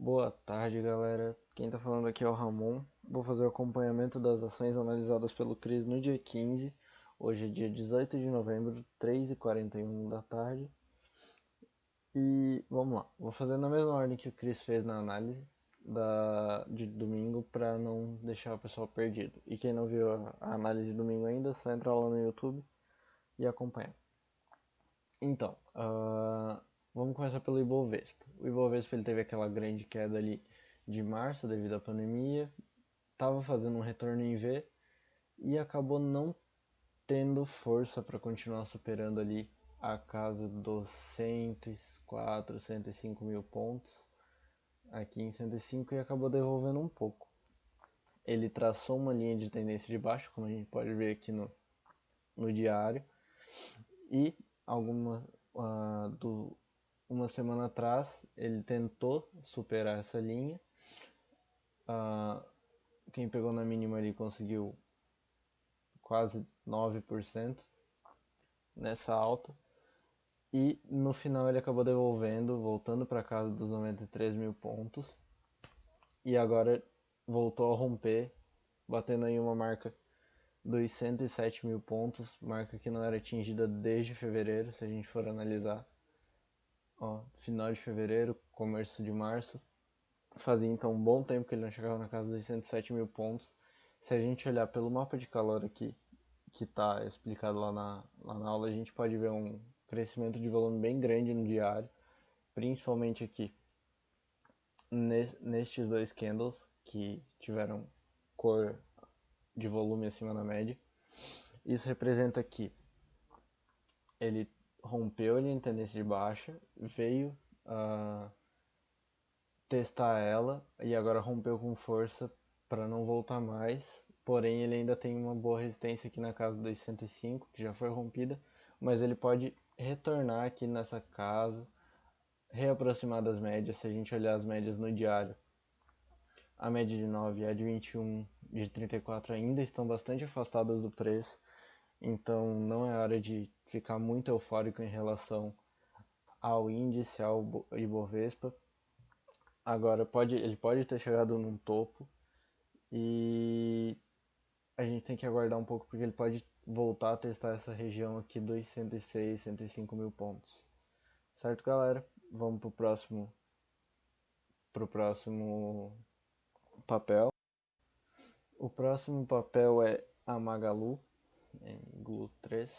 Boa tarde, galera. Quem tá falando aqui é o Ramon. Vou fazer o acompanhamento das ações analisadas pelo Cris no dia 15. Hoje é dia 18 de novembro, 3h41 da tarde. E vamos lá. Vou fazer na mesma ordem que o Cris fez na análise de domingo para não deixar o pessoal perdido. E quem não viu a análise de domingo ainda, só entra lá no YouTube e acompanha. Então, vamos começar pelo Ibovespa. O Ibovespa ele teve aquela grande queda ali de março devido à pandemia, estava fazendo um retorno em V e acabou não tendo força para continuar superando ali a casa dos 104, 105 mil pontos aqui em 105 e acabou devolvendo um pouco. Ele traçou uma linha de tendência de baixo, como a gente pode ver aqui no diário, e alguma, uma semana atrás ele tentou superar essa linha. Quem pegou na mínima ali conseguiu quase 9% nessa alta. E no final ele acabou devolvendo, voltando para casa dos 93 mil pontos. E agora voltou a romper, batendo aí uma marca dos 107 mil pontos, marca que não era atingida desde fevereiro, se a gente for analisar. Ó, final de fevereiro, começo de março. Fazia então um bom tempo que ele não chegava na casa dos 107 mil pontos. Se a gente olhar pelo mapa de calor aqui, que está explicado lá na aula, a gente pode ver um crescimento de volume bem grande no diário, principalmente aqui nestes dois candles que tiveram cor de volume acima da média. Isso representa que ele rompeu ali em tendência de baixa, veio testar ela e agora rompeu com força para não voltar mais. Porém, ele ainda tem uma boa resistência aqui na casa dos 105, que já foi rompida, mas ele pode retornar aqui nessa casa, reaproximar das médias, se a gente olhar as médias no diário. A média de 9 e a de 21, de 34 ainda estão bastante afastadas do preço, então não é hora de ficar muito eufórico em relação ao índice, ao Ibovespa. Agora ele pode ter chegado num topo e a gente tem que aguardar um pouco porque ele pode voltar a testar essa região aqui dos 106, 105 mil pontos. Certo, galera? Vamos pro próximo papel. O próximo papel é a Magalu, em GLU3.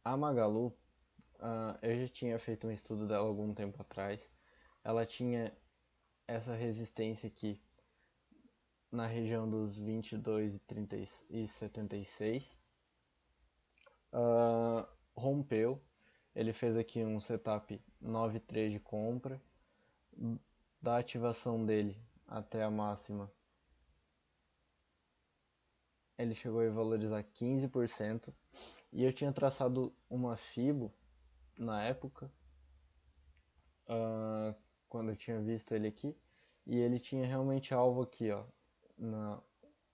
A Magalu, eu já tinha feito um estudo dela algum tempo atrás. Ela tinha essa resistência aqui na região dos 22 e 30 e 76. Rompeu. Ele fez aqui um setup 9,3 de compra. Da ativação dele até a máxima, ele chegou a valorizar 15%. E eu tinha traçado uma FIBO na época, quando eu tinha visto ele aqui. E ele tinha realmente alvo aqui, ó, na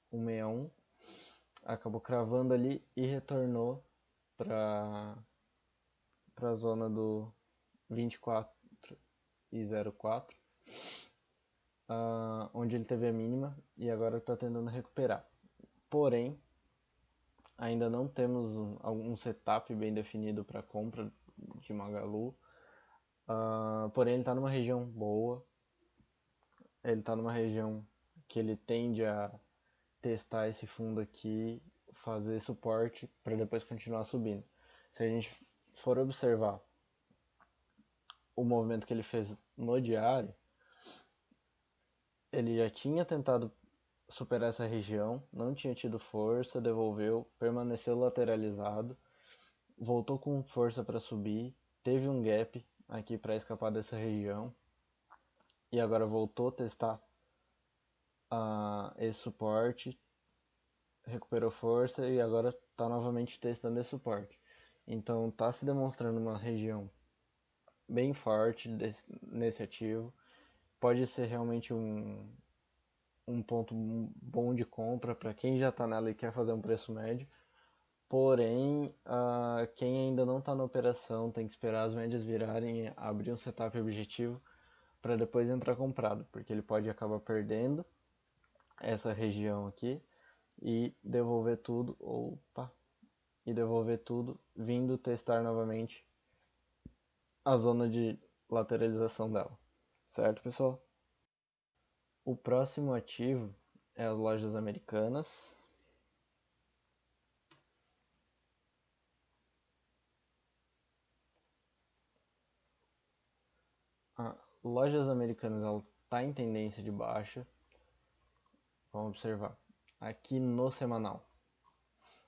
161. Acabou cravando ali e retornou para a zona do 24 e 04, onde ele teve a mínima e agora está tentando recuperar. Porém, ainda não temos um setup bem definido para compra de Magalu. Porém, ele está numa região boa. Ele está numa região que ele tende a testar esse fundo aqui, fazer suporte para depois continuar subindo. Se a gente for observar o movimento que ele fez no diário, ele já tinha tentado superar essa região, não tinha tido força, devolveu, permaneceu lateralizado, voltou com força para subir, teve um gap aqui para escapar dessa região e agora voltou a testar esse suporte, recuperou força e agora está novamente testando esse suporte. Então está se demonstrando uma região bem forte nesse ativo. Pode ser realmente um ponto bom de compra para quem já está nela e quer fazer um preço médio. Porém, quem ainda não está na operação tem que esperar as médias virarem, abrir um setup objetivo para depois entrar comprado, porque ele pode acabar perdendo essa região aqui e devolver tudo, e devolver tudo, vindo testar novamente a zona de lateralização dela. Certo, pessoal? O próximo ativo é as lojas americanas. Lojas americanas, ela está em tendência de baixa. Vamos observar. Aqui no semanal,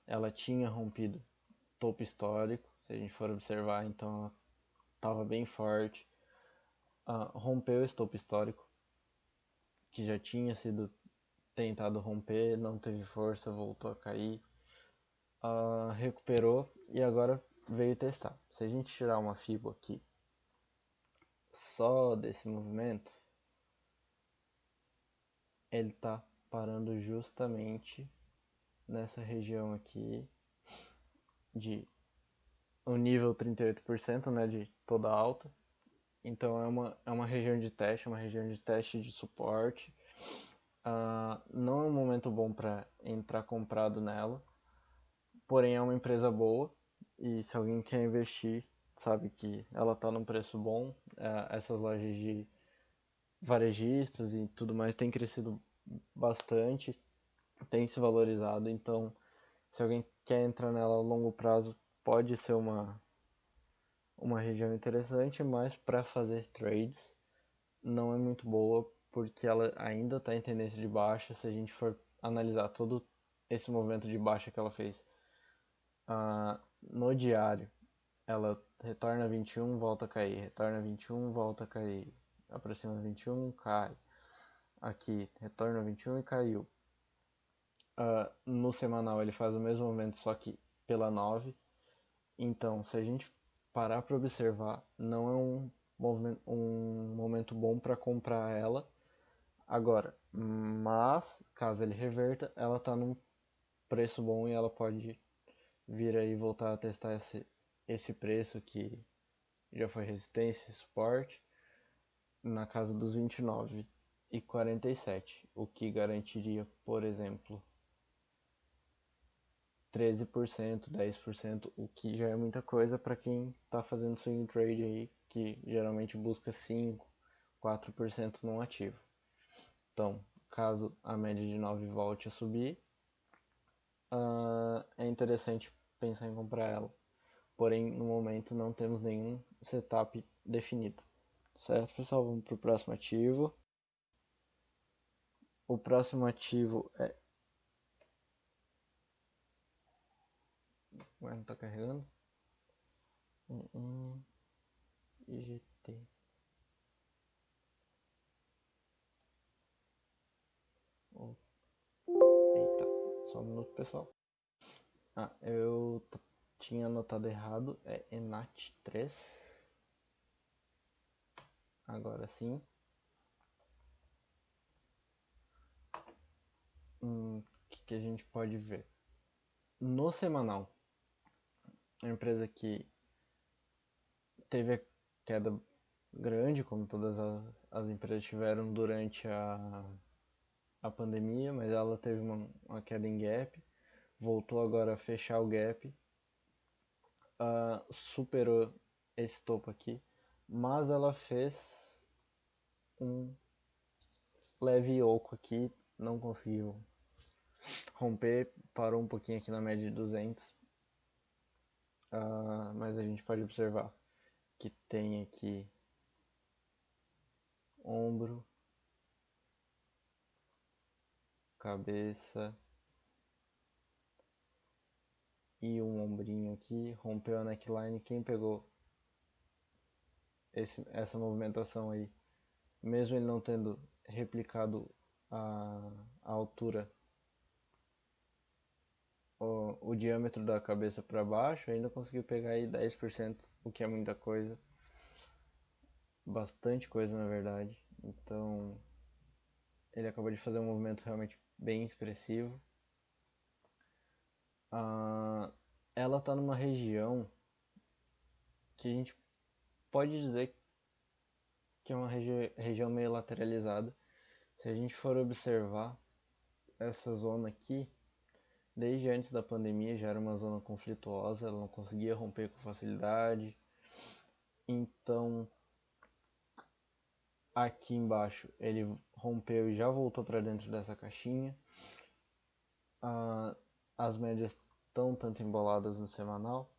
ela tinha rompido topo histórico. Se a gente for observar, então ela estava bem forte. Rompeu esse topo histórico, que já tinha sido tentado romper, não teve força, voltou a cair. Recuperou e agora veio testar. Se a gente tirar uma FIBO aqui só desse movimento, ele está parando justamente nessa região aqui de o nível 38%, né, de toda a alta. Então é uma região de teste, uma região de teste de suporte. Não é um momento bom para entrar comprado nela, porém é uma empresa boa e se alguém quer investir, sabe que ela está num preço bom. Essas lojas de varejistas e tudo mais têm crescido bastante, tem se valorizado, então se alguém quer entrar nela a longo prazo, pode ser uma região interessante, mas para fazer trades não é muito boa, porque ela ainda está em tendência de baixa. Se a gente for analisar todo esse movimento de baixa que ela fez no diário, ela retorna a 21, volta a cair, retorna a 21, volta a cair, aproxima 21, cai, aqui retorna a 21 e caiu. No semanal ele faz o mesmo movimento, só que pela 9. Então, se a gente parar para observar, não é um momento bom para comprar ela agora. Mas, caso ele reverta, ela está num preço bom e ela pode vir aí voltar a testar esse preço que já foi resistência e suporte na casa dos 29,47, o que garantiria, por exemplo, 13%, 10%, o que já é muita coisa para quem está fazendo swing trade aí, que geralmente busca 5, 4% num ativo. Então, caso a média de 9 volte a subir, é interessante pensar em comprar ela. Porém, no momento não temos nenhum setup definido. Certo, pessoal? Vamos para o próximo ativo. O próximo ativo é... Ué, não está carregando? IGT. Eita, só um minuto, pessoal. Eu tinha anotado errado, é Enat 3. Agora sim. O que a gente pode ver? No semanal, a empresa que teve a queda grande, como todas as empresas tiveram durante a pandemia, mas ela teve uma queda em gap, voltou agora a fechar o gap, superou esse topo aqui, mas ela fez um leve oco aqui, não conseguiu romper, parou um pouquinho aqui na média de 200, mas a gente pode observar que tem aqui ombro, cabeça e um ombrinho aqui, rompeu a neckline. Quem pegou essa movimentação aí, mesmo ele não tendo replicado a altura, o diâmetro da cabeça para baixo, ainda conseguiu pegar aí 10%, o que é muita coisa, bastante coisa na verdade. Então ele acabou de fazer um movimento realmente bem expressivo. ela está numa região que a gente pode dizer que é uma região meio lateralizada. Se a gente for observar essa zona aqui, desde antes da pandemia já era uma zona conflituosa, ela não conseguia romper com facilidade. Então, aqui embaixo ele rompeu e já voltou para dentro dessa caixinha. As médias estão tanto emboladas no semanal.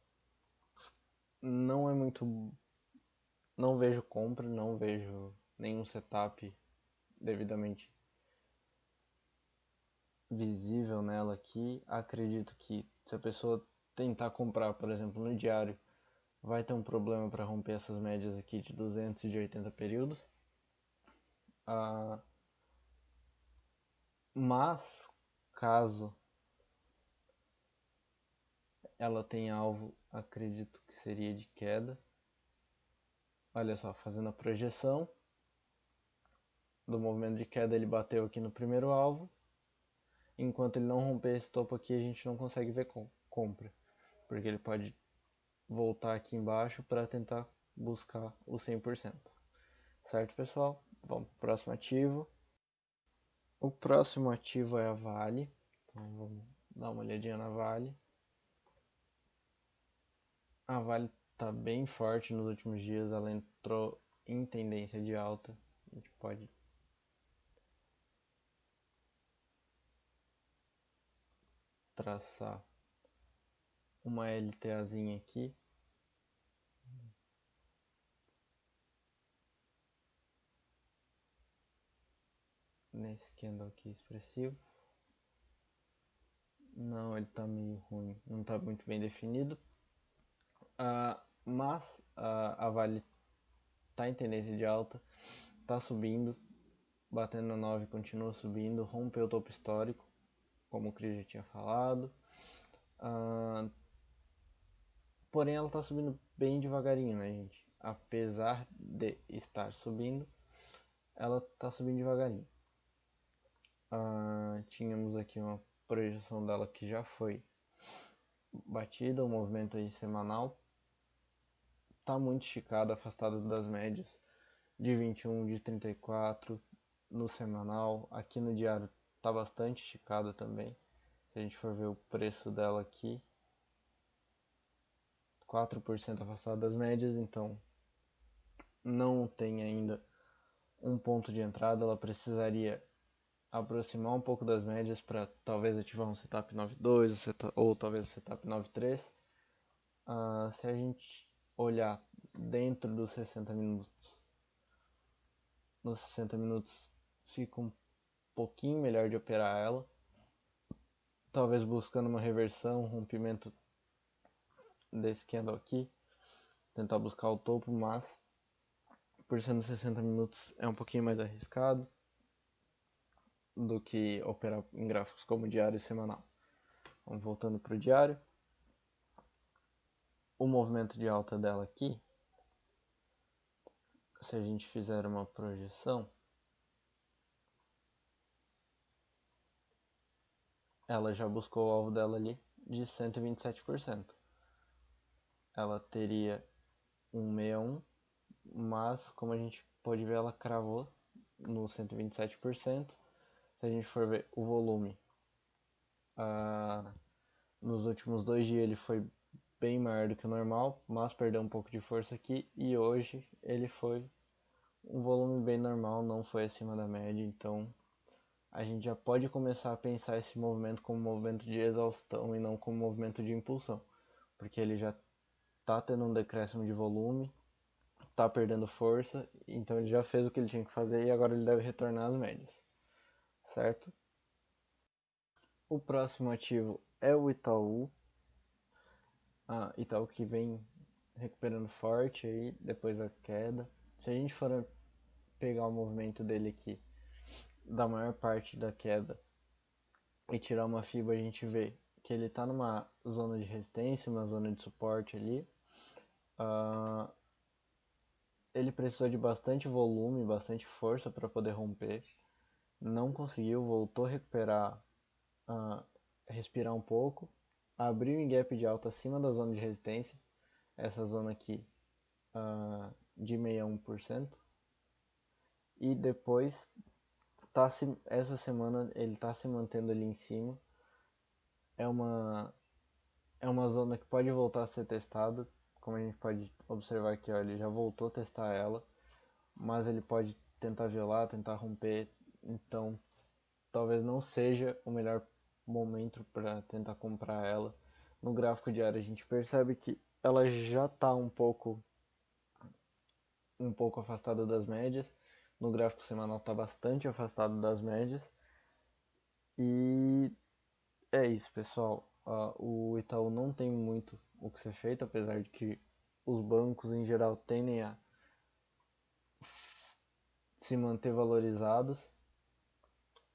Não é muito. Não vejo compra, não vejo nenhum setup devidamente visível nela aqui. Acredito que se a pessoa tentar comprar, por exemplo, no diário, vai ter um problema para romper essas médias aqui de 280 períodos. Mas, caso ela tenha alvo, acredito que seria de queda. Olha só, fazendo a projeção do movimento de queda, ele bateu aqui no primeiro alvo. Enquanto ele não romper esse topo aqui, a gente não consegue ver compra, porque ele pode voltar aqui embaixo para tentar buscar o 100%. Certo, pessoal? Vamos para o próximo ativo. O próximo ativo é a Vale. Então vamos dar uma olhadinha na Vale. A Vale está bem forte nos últimos dias, ela entrou em tendência de alta. A gente pode traçar uma LTAzinha aqui. Nesse candle aqui expressivo. Não, ele está meio ruim, não está muito bem definido. Mas a Vale está em tendência de alta, está subindo, batendo na 9, continua subindo, rompeu o topo histórico, como o Cris já tinha falado. Porém, ela está subindo bem devagarinho, né, gente? Apesar de estar subindo, ela está subindo devagarinho. Tínhamos aqui uma projeção dela que já foi batida, o movimento aí semanal está muito esticado, afastado das médias de 21, de 34 no semanal. Aqui no diário está bastante esticado também. Se a gente for ver o preço dela aqui, 4% afastado das médias, então não tem ainda um ponto de entrada. Ela precisaria aproximar um pouco das médias para talvez ativar um setup 9.2 ou talvez um setup 9.3. Se a gente olhar dentro dos 60 minutos, nos 60 minutos fica um pouquinho melhor de operar ela, talvez buscando uma reversão, um rompimento desse candle aqui, tentar buscar o topo, mas por ser nos 60 minutos é um pouquinho mais arriscado do que operar em gráficos como diário e semanal. Vamos voltando para o diário. O movimento de alta dela aqui, se a gente fizer uma projeção, ela já buscou o alvo dela ali de 127%. Ela teria 161, mas como a gente pode ver, ela cravou no 127%. Se a gente for ver o volume, nos últimos 2 dias ele foi bem maior do que o normal, mas perdeu um pouco de força aqui, e hoje ele foi um volume bem normal, não foi acima da média, então a gente já pode começar a pensar esse movimento como um movimento de exaustão e não como um movimento de impulsão, porque ele já está tendo um decréscimo de volume, está perdendo força, então ele já fez o que ele tinha que fazer e agora ele deve retornar às médias, certo? O próximo ativo é o Itaú. Itaú que vem recuperando forte aí depois da queda. Se a gente for pegar o movimento dele aqui da maior parte da queda e tirar uma fibra, a gente vê que ele está numa zona de resistência, uma zona de suporte ali. Ele precisou de bastante volume, bastante força para poder romper. Não conseguiu, voltou a recuperar, respirar um pouco abriu em gap de alta acima da zona de resistência, essa zona aqui de 61%, e depois essa semana ele está se mantendo ali em cima. É uma zona que pode voltar a ser testada, como a gente pode observar aqui, ó, ele já voltou a testar ela, mas ele pode tentar violar, tentar romper, então talvez não seja o melhor momento para tentar comprar ela. No gráfico diário a gente percebe que ela já está um pouco afastada das médias, no gráfico semanal está bastante afastado das médias, e é isso, pessoal. O Itaú não tem muito o que ser feito, apesar de que os bancos em geral tendem a se manter valorizados.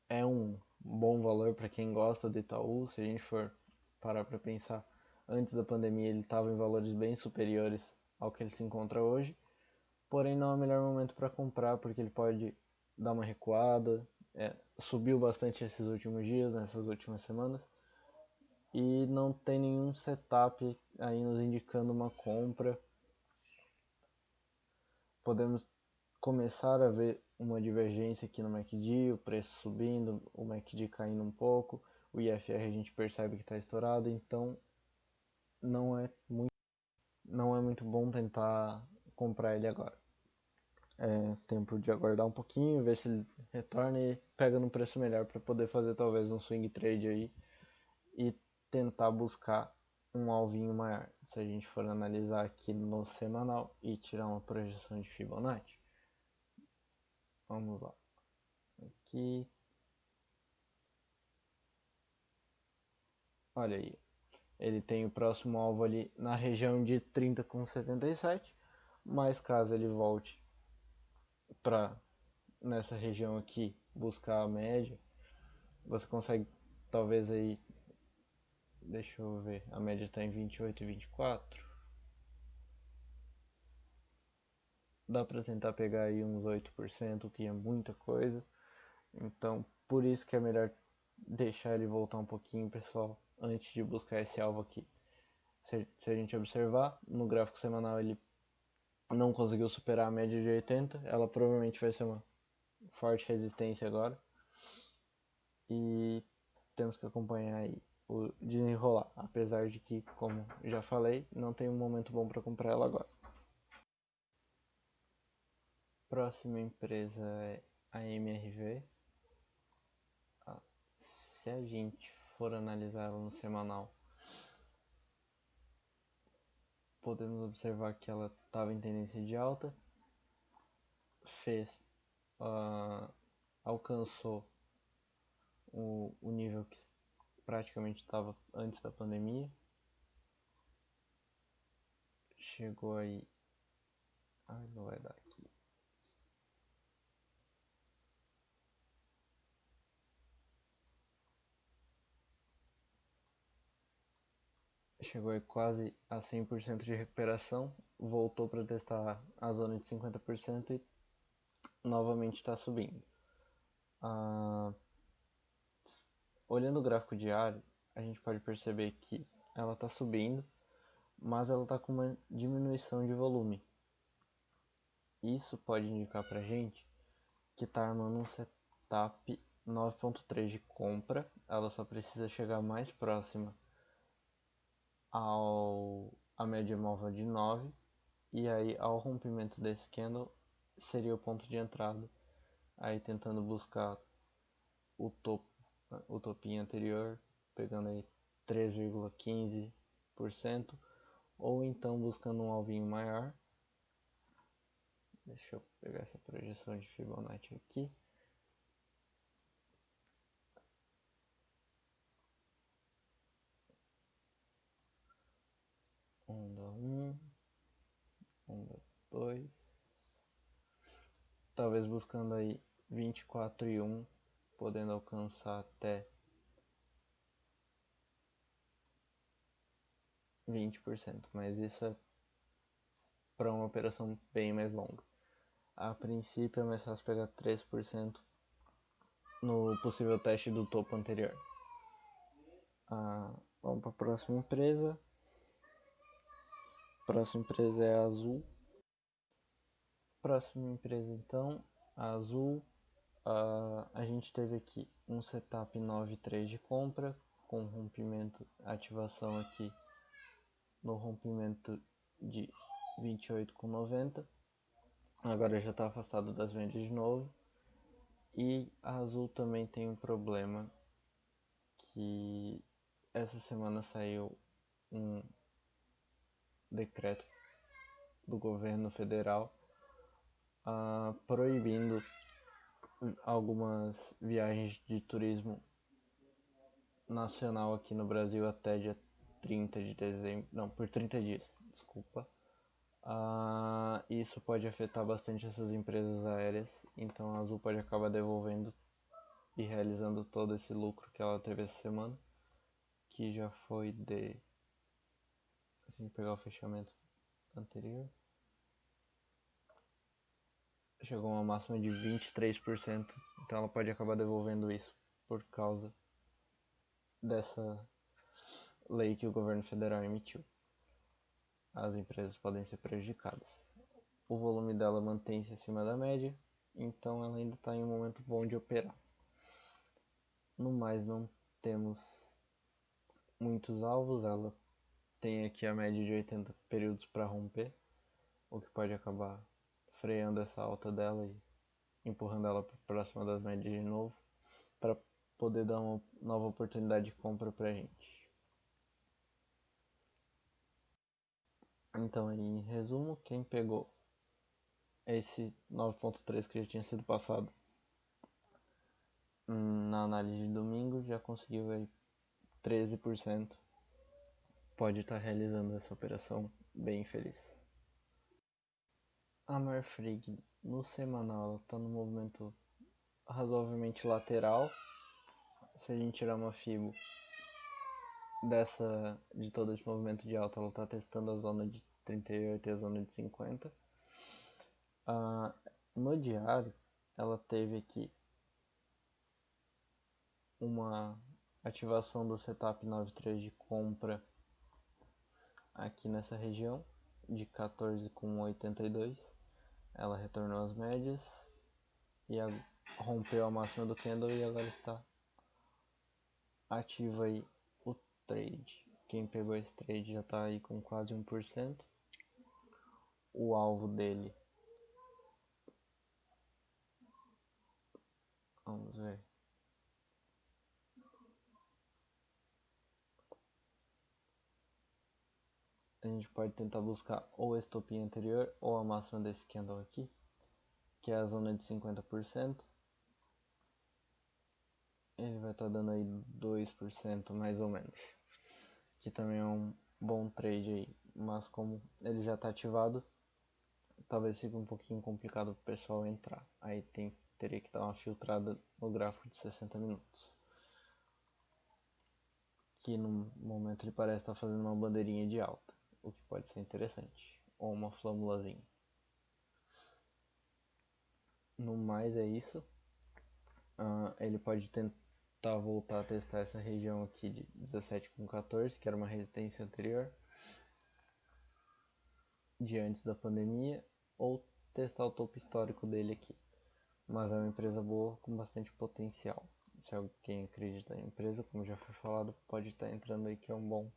É um bom valor para quem gosta do Itaú. Se a gente for parar para pensar, antes da pandemia ele estava em valores bem superiores ao que ele se encontra hoje. Porém, não é o melhor momento para comprar, porque ele pode dar uma recuada. Subiu bastante esses últimos dias, nessas últimas semanas, e não tem nenhum setup aí nos indicando uma compra. Podemos começar a ver uma divergência aqui no MACD, o preço subindo, o MACD caindo um pouco, o IFR a gente percebe que está estourado, então não é muito bom tentar comprar ele agora. É tempo de aguardar um pouquinho, ver se ele retorna e pega num preço melhor para poder fazer talvez um swing trade aí e tentar buscar um alvinho maior. Se a gente for analisar aqui no semanal e tirar uma projeção de Fibonacci, vamos lá. Aqui, olha aí, ele tem o próximo alvo ali na região de 30,77, mas caso ele volte para nessa região aqui buscar a média, você consegue talvez aí, deixa eu ver, a média está em 28 e 24, dá para tentar pegar aí uns 8%, o que é muita coisa. Então, por isso que é melhor deixar ele voltar um pouquinho, pessoal, antes de buscar esse alvo aqui. Se a gente observar, no gráfico semanal ele não conseguiu superar a média de 80, ela provavelmente vai ser uma forte resistência agora. E temos que acompanhar aí o desenrolar, apesar de que, como já falei, não tem um momento bom para comprar ela agora. Próxima empresa é a MRV. Se a gente for analisar ela no semanal, podemos observar que ela estava em tendência de alta, alcançou o nível que praticamente estava antes da pandemia, chegou aí, não vai dar aqui, chegou aí quase a 100% de recuperação, voltou para testar a zona de 50% e novamente está subindo. Olhando o gráfico diário, a gente pode perceber que ela está subindo, mas ela está com uma diminuição de volume. Isso pode indicar para a gente que está armando um setup 9.3 de compra, ela só precisa chegar mais próxima a média móvel de 9, e aí ao rompimento desse candle seria o ponto de entrada, aí tentando buscar o topinho anterior, pegando aí 3,15%, ou então buscando um alvinho maior. Deixa eu pegar essa projeção de Fibonacci aqui. Onda 1, onda 2, talvez buscando aí 24,1, podendo alcançar até 20%, mas isso é para uma operação bem mais longa. A princípio é mais fácil pegar 3% no possível teste do topo anterior. Vamos para a próxima empresa. A próxima empresa é a Azul. Próxima empresa então, a Azul. A gente teve aqui um setup 9.3 de compra com rompimento, ativação aqui no rompimento de 28,90. Agora já está afastado das vendas de novo. E a Azul também tem um problema que essa semana saiu um decreto do governo federal proibindo algumas viagens de turismo nacional aqui no Brasil até dia 30 de dezembro, não, por 30 dias, desculpa. Isso pode afetar bastante essas empresas aéreas, então a Azul pode acabar devolvendo e realizando todo esse lucro que ela teve essa semana, que já foi de, assim, pegar o fechamento anterior, chegou a uma máxima de 23%, então ela pode acabar devolvendo isso por causa dessa lei que o governo federal emitiu. As empresas podem ser prejudicadas. O volume dela mantém-se acima da média, então ela ainda está em um momento bom de operar. No mais, não temos muitos alvos, ela tem aqui a média de 80 períodos para romper, o que pode acabar freando essa alta dela e empurrando ela para próxima das médias de novo, para poder dar uma nova oportunidade de compra para a gente. Então, em resumo, quem pegou esse 9.3 que já tinha sido passado na análise de domingo já conseguiu aí 13%. Pode estar realizando essa operação bem feliz. A Marfrig no semanal está no movimento razoavelmente lateral. Se a gente tirar uma FIBO de todo esse movimento de alta, ela está testando a zona de 38 e a zona de 50. No diário, ela teve aqui uma ativação do setup 93 de compra aqui nessa região de 14,82. Ela retornou às médias e rompeu a máxima do candle e agora está ativa aí o trade. Quem pegou esse trade já está aí com quase 1%. O alvo dele, vamos ver, a gente pode tentar buscar ou o estopim anterior ou a máxima desse candle aqui, que é a zona de 50%. Ele vai estar dando aí 2% mais ou menos, que também é um bom trade aí, mas como ele já está ativado, talvez fique um pouquinho complicado para o pessoal entrar. Aí teria que dar uma filtrada no gráfico de 60 minutos, que no momento ele parece estar fazendo uma bandeirinha de alta, o que pode ser interessante, ou uma flâmulazinha. No mais é isso. Ele pode tentar voltar a testar essa região aqui de 17,14, que era uma resistência anterior de antes da pandemia, ou testar o topo histórico dele aqui. Mas é uma empresa boa com bastante potencial. Se alguém acredita na empresa, como já foi falado, pode estar entrando aí, que é um bom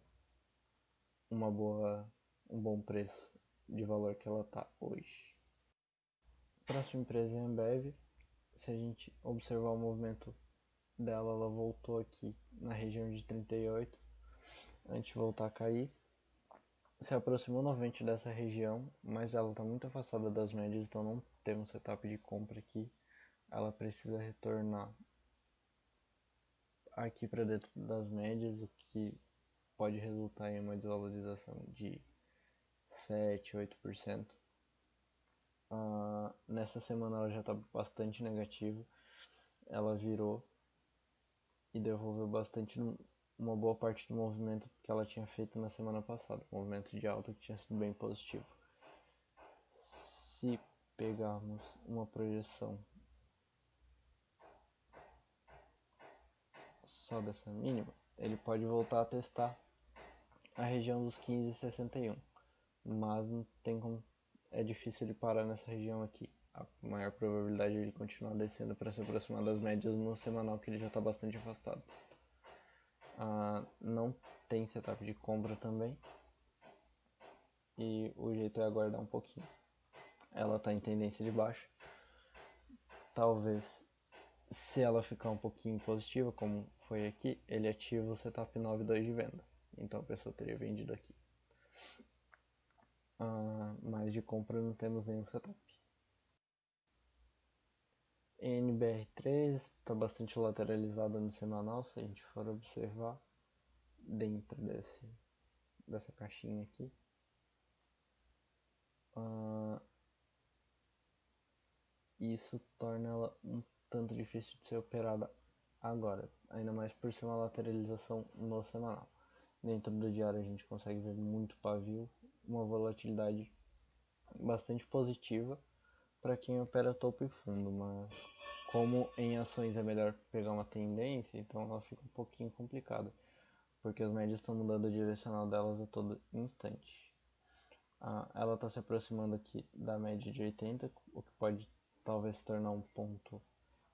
preço de valor que ela está hoje. Próxima empresa é a Ambev. Se a gente observar o movimento dela, ela voltou aqui na região de 38 antes de voltar a cair. Se aproximou novamente dessa região, mas ela está muito afastada das médias, então não temos setup de compra aqui. Ela precisa retornar aqui para dentro das médias, o que pode resultar em uma desvalorização de 7, 8%. Nessa semana ela já está bastante negativa, ela virou e devolveu bastante uma boa parte do movimento que ela tinha feito na semana passada, um movimento de alta que tinha sido bem positivo. Se pegarmos uma projeção só dessa mínima, ele pode voltar a testar a região dos 15,61, mas não tem como, é difícil ele parar nessa região aqui. A maior probabilidade é ele continuar descendo para se aproximar das médias no semanal, que ele já está bastante afastado. Não tem setup de compra também, e o jeito é aguardar um pouquinho. Ela está em tendência de baixa, talvez, se ela ficar um pouquinho positiva, como foi aqui, ele ativa o setup 9.2 de venda, então a pessoa teria vendido aqui. Mas de compra não temos nenhum setup. NBR3 está bastante lateralizada no semanal, se a gente for observar dentro dessa caixinha aqui. Isso torna ela um tanto difícil de ser operada agora, ainda mais por ser uma lateralização no semanal. Dentro do diário a gente consegue ver muito pavio, uma volatilidade bastante positiva para quem opera topo e fundo, mas como em ações é melhor pegar uma tendência, então ela fica um pouquinho complicada, porque as médias estão mudando o direcional delas a todo instante. Ela está se aproximando aqui da média de 80, o que pode talvez se tornar um ponto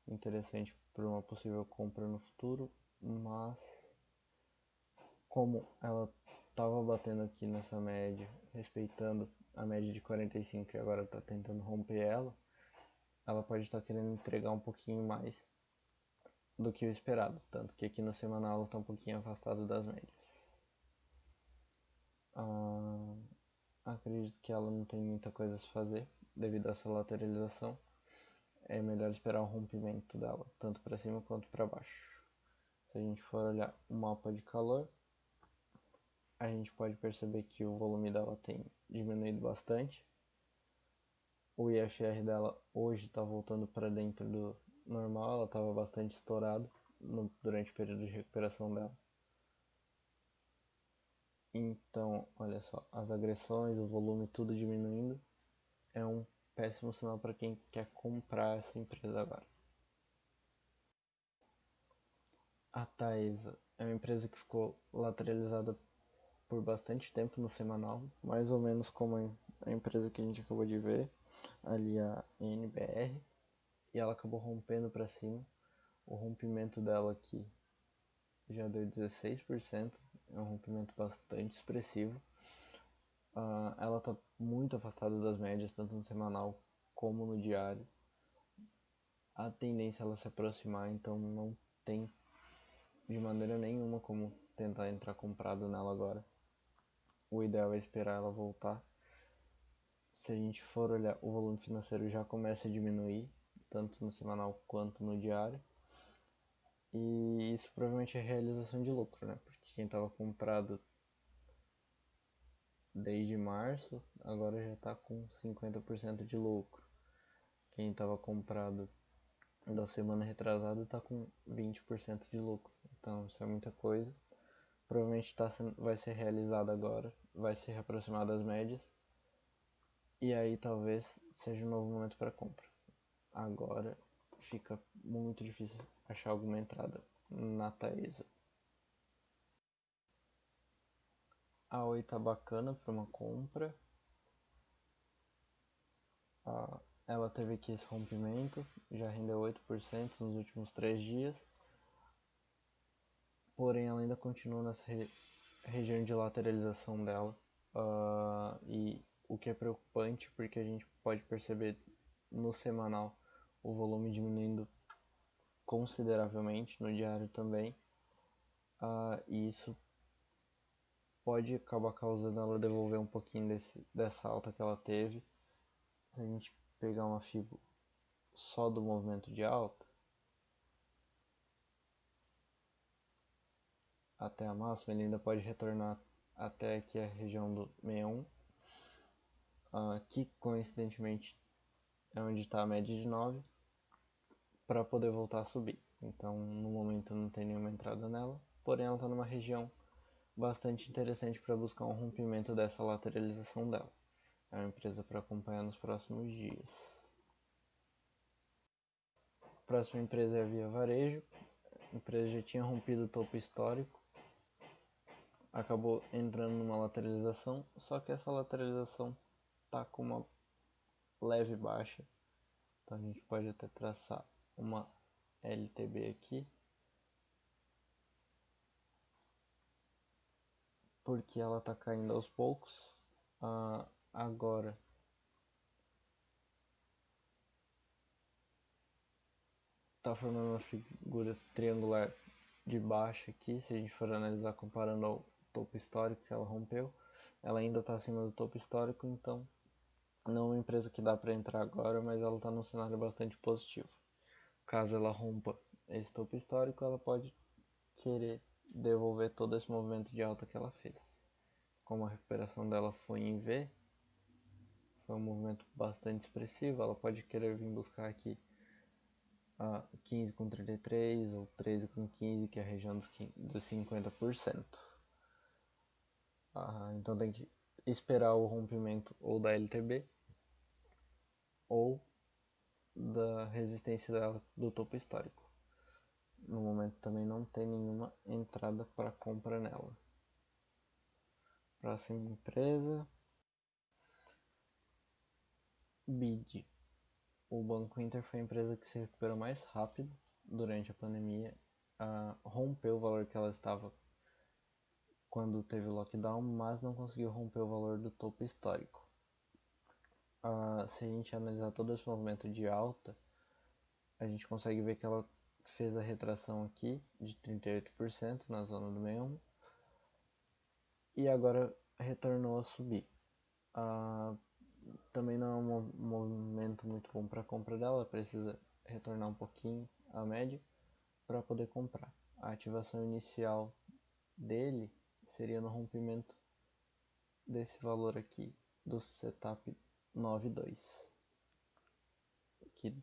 interessante para uma possível compra no futuro, mas como ela estava batendo aqui nessa média, respeitando a média de 45 e agora está tentando romper ela pode estar querendo entregar um pouquinho mais do que o esperado, tanto que aqui no semanal ela está um pouquinho afastada das médias. Acredito que ela não tem muita coisa a se fazer devido a essa lateralização. É melhor esperar o rompimento dela, tanto para cima quanto para baixo. Se a gente for olhar o mapa de calor, a gente pode perceber que o volume dela tem diminuído bastante. O IFR dela hoje está voltando para dentro do normal, ela estava bastante estourado durante o período de recuperação dela. Então, olha só, as agressões, o volume, tudo diminuindo, é um péssimo sinal para quem quer comprar essa empresa agora. A Taesa é uma empresa que ficou lateralizada por bastante tempo no semanal, mais ou menos como a empresa que a gente acabou de ver, ali a NBR, e ela acabou rompendo para cima. O rompimento dela aqui já deu 16%, é um rompimento bastante expressivo. Ela está muito afastada das médias, tanto no semanal como no diário. A tendência é ela se aproximar, então não tem de maneira nenhuma como tentar entrar comprado nela agora. O ideal é esperar ela voltar. Se a gente for olhar, o volume financeiro já começa a diminuir, tanto no semanal quanto no diário. E isso provavelmente é realização de lucro, né? Porque quem estava comprado desde março, agora já está com 50% de lucro. Quem estava comprado da semana retrasada está com 20% de lucro. Então isso é muita coisa. Provavelmente vai ser realizado agora, vai se aproximar das médias. E aí talvez seja um novo momento para compra. Agora fica muito difícil achar alguma entrada na Taesa. A Oi tá bacana para uma compra. Ela teve aqui esse rompimento, já rendeu 8% nos últimos 3 dias. Porém, ela ainda continua nessa região de lateralização dela. E o que é preocupante, porque a gente pode perceber no semanal o volume diminuindo consideravelmente, no diário também. E isso pode acabar causando ela devolver um pouquinho dessa alta que ela teve. Se a gente pegar uma FIBO só do movimento de alta, até a máxima, ele ainda pode retornar até aqui a região do 61, que coincidentemente é onde está a média de 9, para poder voltar a subir. Então no momento não tem nenhuma entrada nela, porém ela está numa região bastante interessante para buscar um rompimento dessa lateralização dela. É uma empresa para acompanhar nos próximos dias. A próxima empresa é a Via Varejo. A empresa já tinha rompido o topo histórico, acabou entrando numa lateralização, só que essa lateralização tá com uma leve baixa. Então a gente pode até traçar uma LTB aqui, porque ela tá caindo aos poucos. Agora tá formando uma figura triangular de baixa aqui. Se a gente for analisar comparando ao topo histórico que ela rompeu, ela ainda está acima do topo histórico, então não é uma empresa que dá para entrar agora, mas ela está num cenário bastante positivo. Caso ela rompa esse topo histórico, ela pode querer devolver todo esse movimento de alta que ela fez. Como a recuperação dela foi em V, foi um movimento bastante expressivo, ela pode querer vir buscar aqui a 15 com 33 ou 13 com 15, que é a região dos 50%. Então tem que esperar o rompimento ou da LTB ou da resistência dela do topo histórico. No momento também não tem nenhuma entrada para compra nela. Próxima empresa, BID. O Banco Inter foi a empresa que se recuperou mais rápido durante a pandemia, rompeu o valor que ela estava quando teve o lockdown, mas não conseguiu romper o valor do topo histórico. Se a gente analisar todo esse movimento de alta, a gente consegue ver que ela fez a retração aqui de 38% na zona do 61 e agora retornou a subir. Também não é um movimento muito bom para compra dela, precisa retornar um pouquinho a média para poder comprar. A ativação inicial dele seria no rompimento desse valor aqui do setup 92, que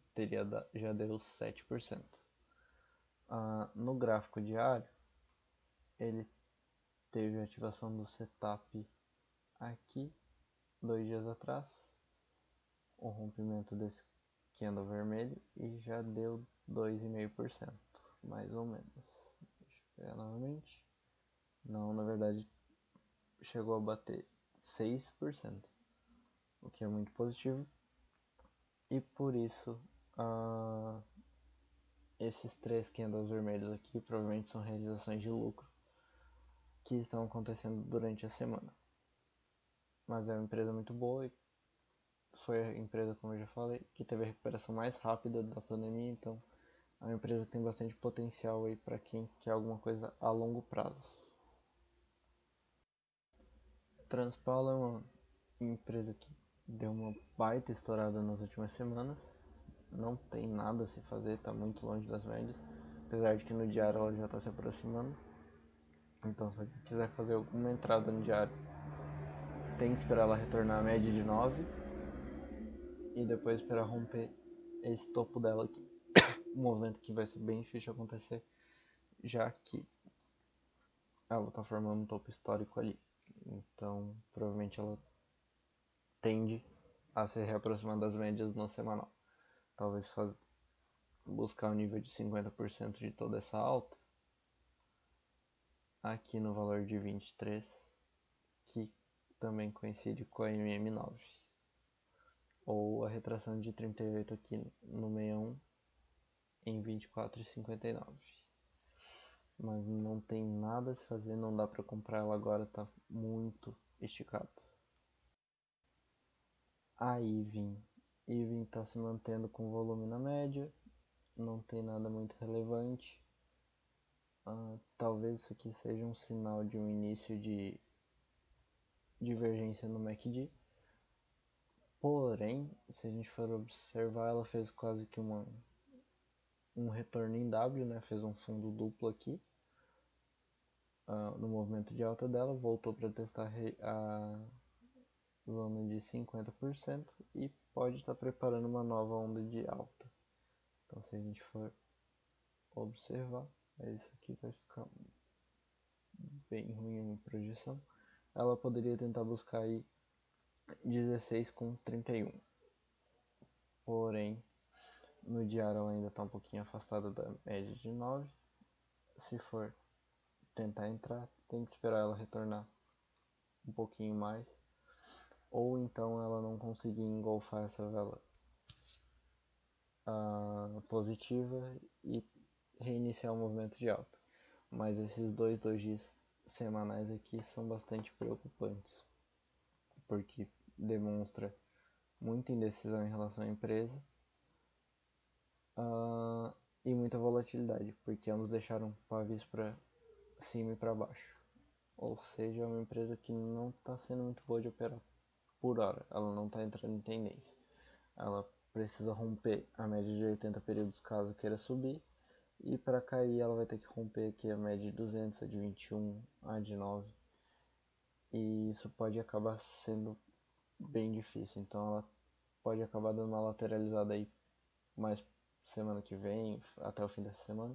já deu 7%. No gráfico diário, ele teve a ativação do setup aqui 2 dias atrás, o rompimento desse candle vermelho e já deu 2,5%, mais ou menos. Deixa eu pegar novamente. Não, na verdade chegou a bater 6%, o que é muito positivo, e por isso esses 3 candles vermelhos aqui provavelmente são realizações de lucro que estão acontecendo durante a semana. Mas é uma empresa muito boa e foi a empresa, como eu já falei, que teve a recuperação mais rápida da pandemia, então é uma empresa que tem bastante potencial aí para quem quer alguma coisa a longo prazo. Transpala é uma empresa que deu uma baita estourada nas últimas semanas, não tem nada a se fazer, está muito longe das médias, apesar de que no diário ela já está se aproximando. Então se alguém quiser fazer alguma entrada no diário, tem que esperar ela retornar à média de 9 e depois esperar romper esse topo dela aqui. Um movimento que vai ser bem difícil de acontecer, já que ela está formando um topo histórico ali. Então provavelmente ela tende a se reaproximar das médias no semanal. Talvez buscar o nível de 50% de toda essa alta aqui no valor de 23, que também coincide com a MM9, ou a retração de 38 aqui no 61 em 24,59. Mas não tem nada a se fazer, não dá para comprar ela agora, tá muito esticado. A Ivin tá se mantendo com volume na média, não tem nada muito relevante. Talvez isso aqui seja um sinal de um início de divergência no MACD. Porém, se a gente for observar, ela fez quase que um retorno em W, né? Fez um fundo duplo aqui no movimento de alta dela, voltou para testar a zona de 50% e pode estar preparando uma nova onda de alta. Então se a gente for observar, isso aqui vai ficar bem ruim a projeção. Ela poderia tentar buscar aí 16 com 31. Porém, no diário ela ainda está um pouquinho afastada da média de 9. Se for tentar entrar, tem que esperar ela retornar um pouquinho mais, ou então ela não conseguir engolfar essa vela positiva e reiniciar o movimento de alta. Mas esses dois dojis semanais aqui são bastante preocupantes, porque demonstra muita indecisão em relação à empresa e muita volatilidade, porque ambos deixaram pavis para cima e para baixo. Ou seja, é uma empresa que não está sendo muito boa de operar por hora, ela não está entrando em tendência. Ela precisa romper a média de 80 períodos caso queira subir, e para cair ela vai ter que romper aqui a média de 200, a de 21, a de 9, e isso pode acabar sendo bem difícil. Então ela pode acabar dando uma lateralizada aí mais semana que vem, até o fim dessa semana,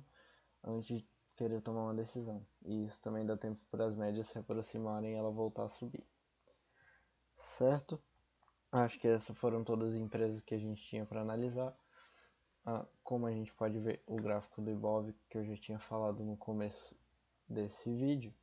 antes de querer tomar uma decisão. E isso também dá tempo para as médias se aproximarem e ela voltar a subir. Certo? Acho que essas foram todas as empresas que a gente tinha para analisar. Como a gente pode ver o gráfico do Ibov, que eu já tinha falado no começo desse vídeo,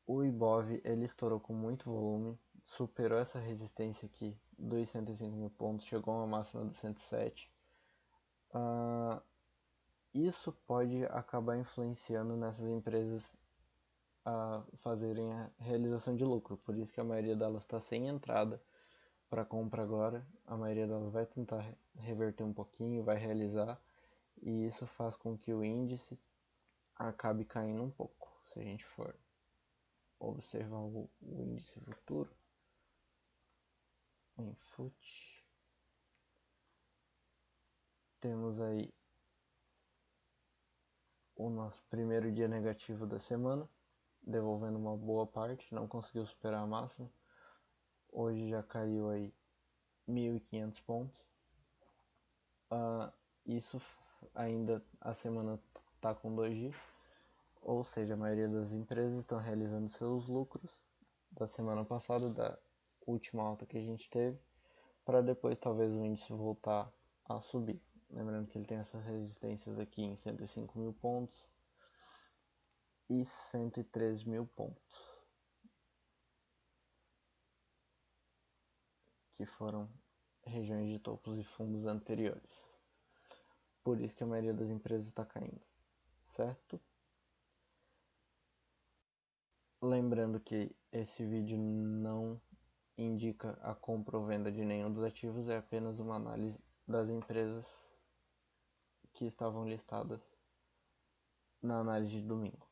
o Ibov ele estourou com muito volume, superou essa resistência aqui dos 105 mil pontos, chegou a uma máxima dos 107. Isso pode acabar influenciando nessas empresas a fazerem a realização de lucro, por isso que a maioria delas está sem entrada para compra agora, a maioria delas vai tentar reverter um pouquinho, vai realizar, e isso faz com que o índice acabe caindo um pouco. Se a gente for observar o índice futuro em FUT, temos aí o nosso primeiro dia negativo da semana, devolvendo uma boa parte, não conseguiu superar a máxima. Hoje já caiu aí 1.500 pontos. Isso ainda a semana está com 2G, ou seja, a maioria das empresas estão realizando seus lucros da semana passada, da última alta que a gente teve, para depois talvez o índice voltar a subir. Lembrando que ele tem essas resistências aqui em 105 mil pontos e 103 mil pontos, que foram regiões de topos e fundos anteriores. Por isso que a maioria das empresas está caindo, certo? Lembrando que esse vídeo não indica a compra ou venda de nenhum dos ativos, é apenas uma análise das empresas que estavam listadas na análise de domingo.